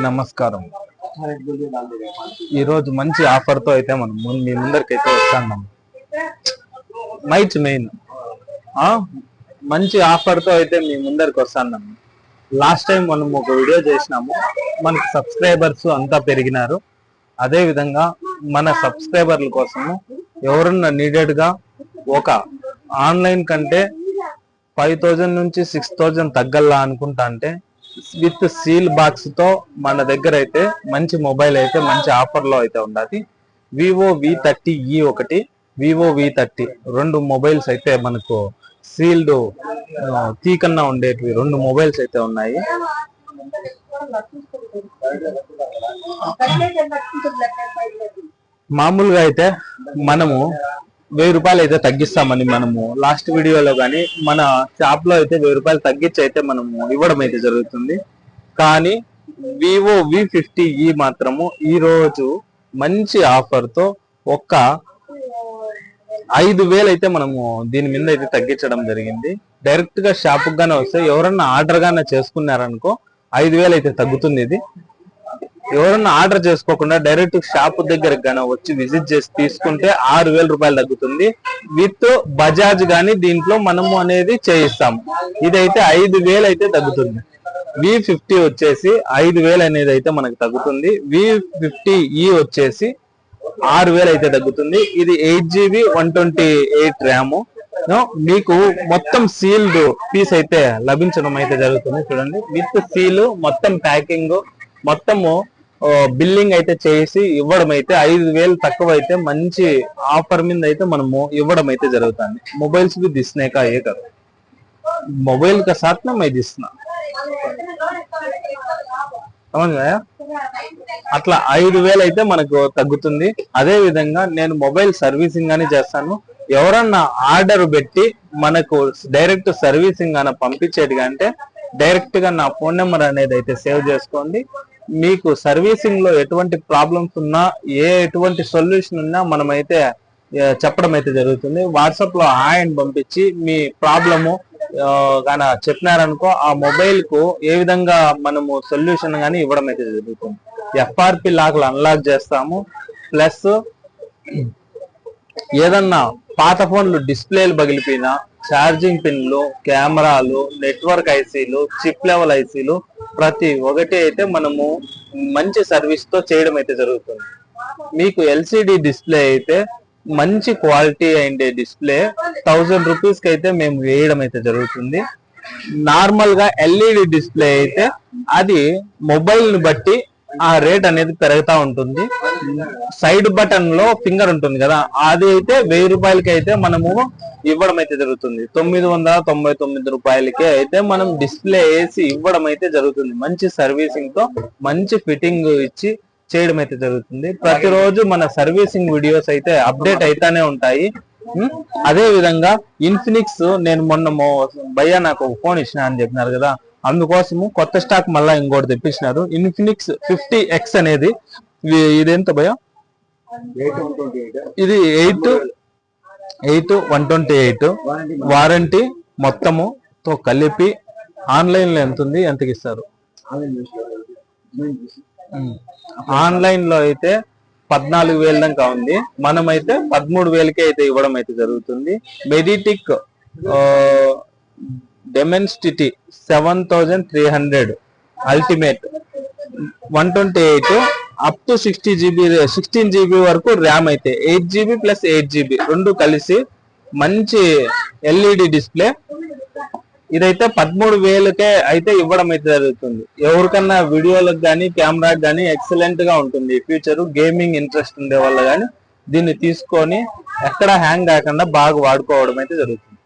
నమస్కారం. ఈ రోజు మంచి ఆఫర్ తో అయితే మనం మీ ముందరికైతే వస్తున్నాం. మెయిన్ మంచి ఆఫర్ తో అయితే మీ ముందరికి వస్తున్నాం. లాస్ట్ టైం మనం ఒక వీడియో చేసినాము, మనకి సబ్స్క్రైబర్స్ అంతా పెరిగినారు. అదే విధంగా మన సబ్స్క్రైబర్ల కోసము ఎవరన్నా నీడెడ్ గా ఒక ఆన్లైన్ కంటే 5000 నుంచి 6000 తగ్గల్లా అనుకుంటా అంటే విత్ సీల్ బాక్స్ తో మన దగ్గర అయితే మంచి మొబైల్ అయితే మంచి ఆఫర్ లో అయితే ఉన్నది. వివో V30E ఒకటి, వివో V30 రెండు మొబైల్స్ అయితే మనకు సీల్డ్ తీకన్నా ఉండేటివి రెండు మొబైల్స్ అయితే ఉన్నాయి. మామూలుగా అయితే మనము 1000 రూపాయలు అయితే తగ్గిస్తామని మనము లాస్ట్ వీడియోలో కానీ మన షాప్ లో అయితే 1000 రూపాయలు తగ్గించి అయితే మనము ఇవ్వడం అయితే జరుగుతుంది. కానీ వివో V50E మాత్రము ఈ రోజు మంచి ఆఫర్ తో ఒక్క 5000 అయితే మనము దీని మీద అయితే తగ్గించడం జరిగింది. డైరెక్ట్ గా షాప్ గానే వస్తే ఎవరన్నా ఆర్డర్ గానే చేసుకున్నారనుకో 5000 అయితే తగ్గుతుంది. ఇది ఎవరన్నా ఆర్డర్ చేసుకోకుండా డైరెక్ట్ షాప్ దగ్గరకు గానీ వచ్చి విజిట్ చేసి తీసుకుంటే 6000 రూపాయలు తగ్గుతుంది. విత్ బజాజ్ గానీ దీంట్లో మనము అనేది చేయిస్తాము. ఇదైతే 5000 అయితే తగ్గుతుంది. V50 వచ్చేసి 5000 అనేది అయితే మనకు తగ్గుతుంది. V50E వచ్చేసి 6000 అయితే తగ్గుతుంది. ఇది 8GB 128 ర్యామ్. మీకు మొత్తం సీల్డ్ పీస్ అయితే లభించడం అయితే జరుగుతుంది. చూడండి, విత్ సీల్ మొత్తం ప్యాకింగ్ మొత్తము బిల్లింగ్ అయితే చేసి ఇవ్వడం అయితే 5000 తక్కువ అయితే మంచి ఆఫర్ మీద అయితే మనము ఇవ్వడం అయితే జరుగుతుంది. మొబైల్స్ भी दिसने का ये करो, मोबाइल का साथ ना मैं दिसना అట్లా 5000 అయితే మనకు తగ్గుతుంది. అదే విధంగా నేను మొబైల్ సర్వీసింగ్ అని చేస్తాను. ఎవరన్నా ఆర్డర్ పెట్టి మనకు డైరెక్ట్ సర్వీసింగ్ అని పంపించేది అంటే డైరెక్ట్ గా నా ఫోన్ నెంబర్ అనేది అయితే సేవ్ చేసుకోండి. మీకు సర్వీసింగ్ లో ఎటువంటి ప్రాబ్లమ్స్ ఉన్నా ఎటువంటి సొల్యూషన్ ఉన్నా మనమైతే చెప్పడం అయితే జరుగుతుంది. వాట్సాప్ లో హాయ్ అని పంపించి మీ ప్రాబ్లము కానీ చెప్పినారనుకో ఆ మొబైల్ కు ఏ విధంగా మనము సొల్యూషన్ గానీ ఇవ్వడం అయితే జరుగుతుంది. FRP లాక్లు అన్లాక్ చేస్తాము. ప్లస్ ఏదన్నా పాత ఫోన్లు డిస్ప్లేలు పగిలిపోయినా ఛార్జింగ్ పిన్లు, కెమెరాలు, నెట్వర్క్ ఐసీలు, చిప్ లెవెల్ ఐసీలు ప్రతి ఒక్కటి అయితే మనము మంచి సర్వీస్ తో చేయడం అయితే జరుగుతుంది. మీకు LCD డిస్ప్లే అయితే మంచి క్వాలిటీ అయిండే డిస్ప్లే 1000 రూపీస్ కి అయితే మేము వేయడం అయితే జరుగుతుంది. నార్మల్ గా LED డిస్ప్లే అయితే అది మొబైల్ ని బట్టి ఆ రేట్ అనేది పెరుగుతూ ఉంటుంది. సైడ్ బటన్ లో ఫింగర్ ఉంటుంది కదా, అది అయితే 1000 రూపాయలకి అయితే మనము ఇవ్వడం అయితే జరుగుతుంది. 999 రూపాయలకే అయితే మనం డిస్ప్లే వేసి ఇవ్వడం అయితే జరుగుతుంది. మంచి సర్వీసింగ్ తో మంచి ఫిట్టింగ్ ఇచ్చి చేయడం అయితే జరుగుతుంది. ప్రతిరోజు మన సర్వీసింగ్ వీడియోస్ అయితే అప్డేట్ అయితానే ఉంటాయి. అదే విధంగా ఇన్ఫినిక్స్ నేను మొన్న భయ్యా నాకు ఒక ఫోన్ ఇచ్చిన అని చెప్పినారు కదా, అందుకోసము కొత్త స్టాక్ మళ్ళా ఇంకోటి తెప్పించినారు. ఇన్ఫినిక్స్ 50X అనేది ఇదెంత భయ్యా? ఇది 8/128 వారంటీ మొత్తము తో కలిపి ఆన్లైన్ లో ఎంత ఉంది, ఎంతకి ఇస్తారు? ఆన్లైన్ లో అయితే 14,000 దాకా ఉంది. మనమైతే 13,000కే అయితే ఇవ్వడం అయితే జరుగుతుంది. MediaTek Dimensity 7300 ultimate 128 up to 16GB వరకు ర్యామ్ అయితే 8GB ప్లస్ 8GB రెండు కలిసి మంచి LED డిస్ప్లే. ఇదైతే 13,000కే అయితే ఇవ్వడం అయితే జరుగుతుంది. ఎవరికన్నా వీడియోలకు కానీ కెమెరాకి కానీ ఎక్సలెంట్ గా ఉంటుంది. ఫ్యూచర్ గేమింగ్ ఇంట్రెస్ట్ ఉండే వల్ల కానీ దీన్ని తీసుకొని ఎక్కడ హ్యాంగ్ కాకుండా బాగా వాడుకోవడం అయితే జరుగుతుంది.